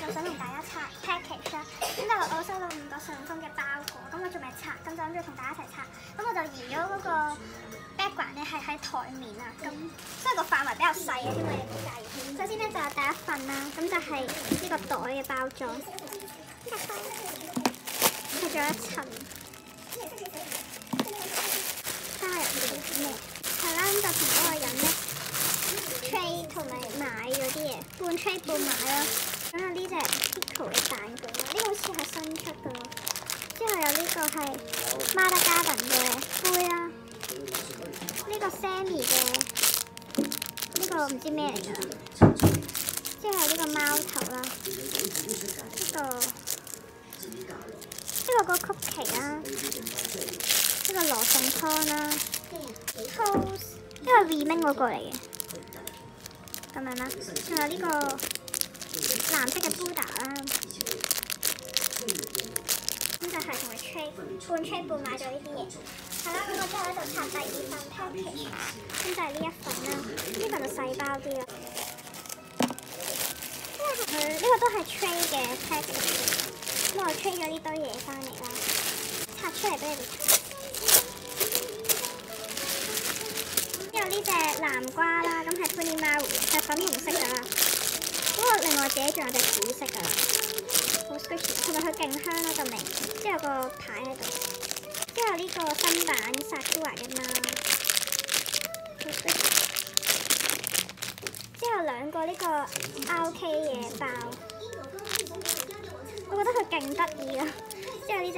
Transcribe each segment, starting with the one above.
就想同大家拆 package 啦。咁就我收到5個順豐嘅包裹，咁我仲未拆，咁就諗住同大家一齊拆。咁我就移咗嗰個 background 咧係喺台面啊，咁所以個範圍比較細嘅，因為你冇介意。首先咧就有第一份啦，咁就係呢個袋嘅包裝，係咗一層。加入啲咩？係啦，咁就同嗰個人咧 trade 同埋買咗啲嘢，半 trade 半買咯。咁有呢隻 Pico 嘅蛋卷啦，呢個好似係新出嘅咯。之後有呢個係 Mother Garden 嘅杯啦，呢個 Sammy 嘅呢個唔知咩嚟㗎。之後有呢個貓頭啦，呢個曲奇啦。呢個羅宋湯啦 ，toast 呢個 remake 嗰個嚟嘅，咁樣啦，仲有呢個藍色嘅 Buddha 啦，咁就係同佢 trade 半 trade 半買咗呢啲嘢，係啦，咁我之後咧就拆第2份 package， 咁就係呢一份啦，呢份就細包啲啦，呢個都係 trade 嘅 package， 咁我 trade 咗呢堆嘢翻嚟啦，拆出嚟俾你哋睇。呢隻南瓜啦，咁係 Tony Maru 係粉紅色㗎啦。不過另外自己仲有隻紫色㗎啦，好 squishy， 同埋佢勁香咯個味。之後有個牌喺度。之後呢個新版Sakura嘅貓，好 squishy。之後2個呢個 RK 嘢包，我覺得佢勁得意啊。之後呢隻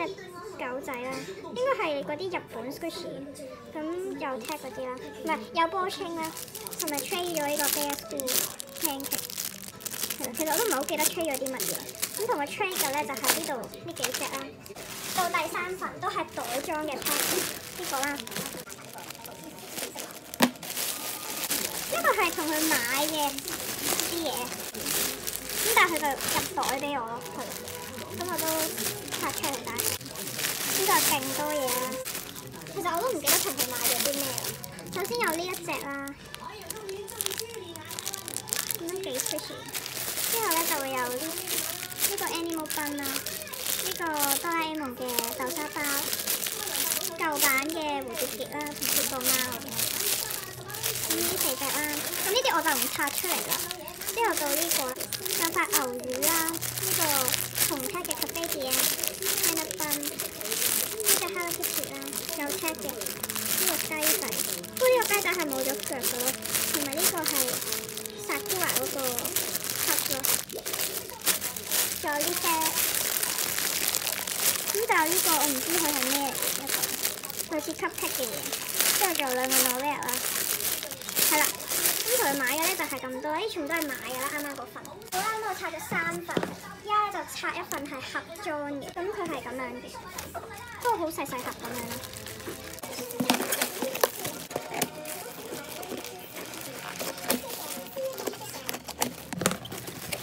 狗仔啦，應該係嗰啲日本 squishy， 咁有 tag 嗰啲啦，唔係有波青啦，同埋 trade 咗呢個 Bear School pancake， 其實我都唔係好記得 trade 咗啲乜嘢，咁同佢 trade 嘅咧就係呢度呢幾隻啦。到第3份都係袋裝嘅 package， 呢個啦，呢個係同佢買嘅啲嘢，咁但係佢就入袋俾我咯，咁我都拆出嚟睇。呢個勁多嘢啦，其實我都唔記得同佢買咗啲咩啦。首先有呢一隻啦，咁樣幾 squishy。之後咧就會有呢個 Animal Bun 啦，呢個哆啦 A 夢嘅豆沙包，舊版嘅蝴蝶結啦，同雪個貓。咁呢4隻啦，咁呢啲我就唔拆出嚟啦。之後到呢個有塊牛魚啦，呢個紅卡嘅 Cafe Diem Peanut Bun。Hello Kitty 啦，有 tag 嘅呢個雞仔，不過呢個雞仔係冇咗腳嘅咯，同埋呢個係 Sakura 嗰個 cup 咯，仲有呢隻，咁就有呢個我唔知佢係咩嚟嘅，類似 cupcake 嘅嘢，之後仲有2個 Noelle 啦，係啦，咁同佢買嘅咧就係咁多，呢啲全部都係買嘅啦，啱啱嗰份。好啦，咁我拆咗3份，依家咧就拆一份係盒裝嘅，咁佢係咁樣嘅。不過好細盒咁樣啦。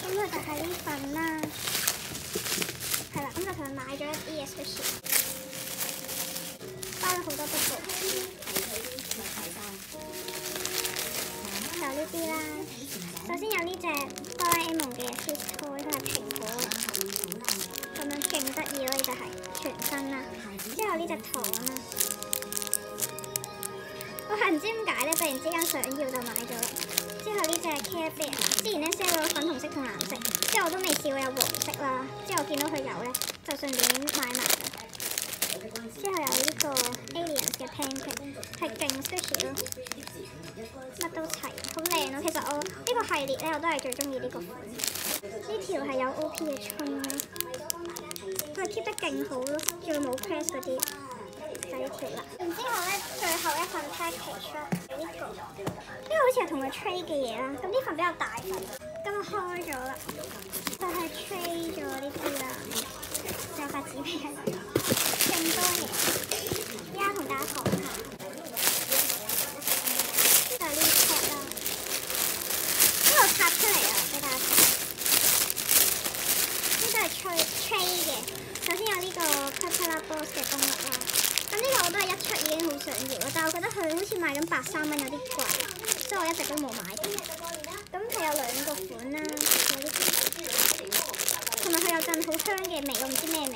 咁佢就係呢份啦，係啦，咁就同佢買咗一啲嘢 squishy， 包咗好多 bubble， 有呢啲啦。首先有呢隻哆啦 A 夢嘅 His Toy， 佢係蘋果，咁樣勁得意咯，呢就係全身啦。之後呢隻糖啦，我係唔知點解咧，突然之間想要就買咗啦。之後呢隻 Carefree， 之前咧 sell 咗粉紅色同藍色，之後我都未試過有黃色啦。之後我見到佢有咧，就順便買埋啦。之後有呢個 Aliens 嘅 pancake， 係勁 squishy 咯，乜都齊，好靚咯。其實我呢個系列咧，我都係最中意呢個款。呢條係有 OP 嘅春啦。佢 keep 得勁好咯，仲要冇 press 嗰啲，就呢條啦。然之後咧，最後一份 package 啦，呢個好似係同佢 trade 嘅嘢啦。咁呢份比較大份，咁我開咗啦，就係 trade 咗呢啲啦，有塊紙皮喺度，勁多嘢。依家同大家講下，就係呢啲 tag 啦，呢個拆出嚟啊，俾大家睇。呢個係 trade 嘅。首先有呢個 Pepper Boss 嘅功能啦，咁呢個我都係一出已經好想要啦，但係我覺得佢好似賣緊83蚊有啲貴，所以我一直都冇買到。咁佢有2個款啦，有呢個香嘅味，我唔知咩味。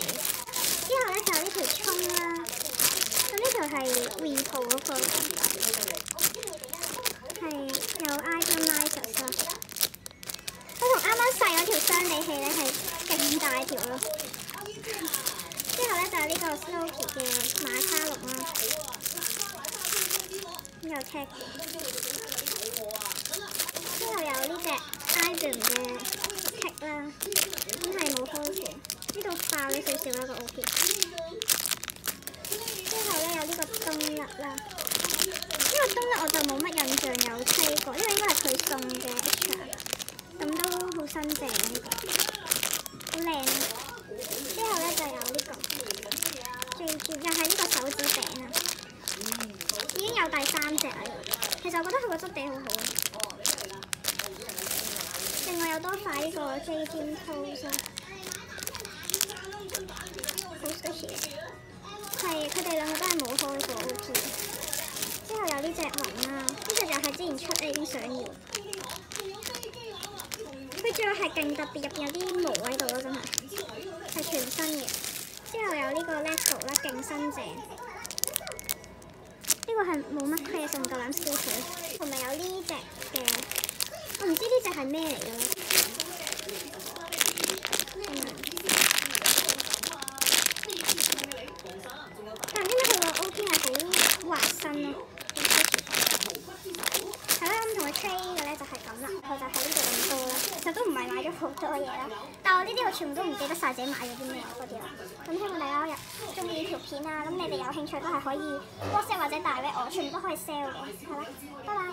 之後咧就有呢條葱啦，咁呢條係 Repo 嗰個，係有 Itemizers 啦。佢同啱啱細嗰條相比起咧係勁大條咯。之後咧就有呢個 Snoopy 嘅馬卡龍啦，有 tag 嘅。之後有呢隻 Item 嘅 tag 啦，咁係冇開過，呢度爆咗少少啦個 OP。之後咧有呢個冬甩啦，呢個冬甩我就冇乜印象有吹過，因為應該係佢送嘅 extra， 咁都好新淨呢個，好靚啊！之後咧就有呢個最又係呢個手指餅啊，已經有第3隻啦。其實我覺得佢個質地好好。另外有多塊呢個 J-Team Toast 啦，好 squishy 嘅，係佢哋兩個都係冇開過 OP。之後有呢隻雲啦，呢隻就係之前出咧已經想要，佢仲要係勁特別，入邊有啲毛喺度咯，真係全新嘅。之後有呢個 Lego 啦，勁新淨。呢個係冇乜 crash，唔夠膽燒佢。同埋有呢隻嘅，我唔知呢隻係咩嚟嘅咧。但係因為佢個 OP 係好滑身咯，係啦，咁同佢 trade 嘅咧就係咁啦，佢就喺呢度咁多啦。其實都唔係買咗好多嘢啦，但係我呢啲我全部都唔記得晒自己買咗啲咩嗰啲啦。咁希望大家中意條片啊，咁你哋有興趣都係可以 WhatsApp 或者 direct我，全部都可以 sell 嘅。好啦，拜拜。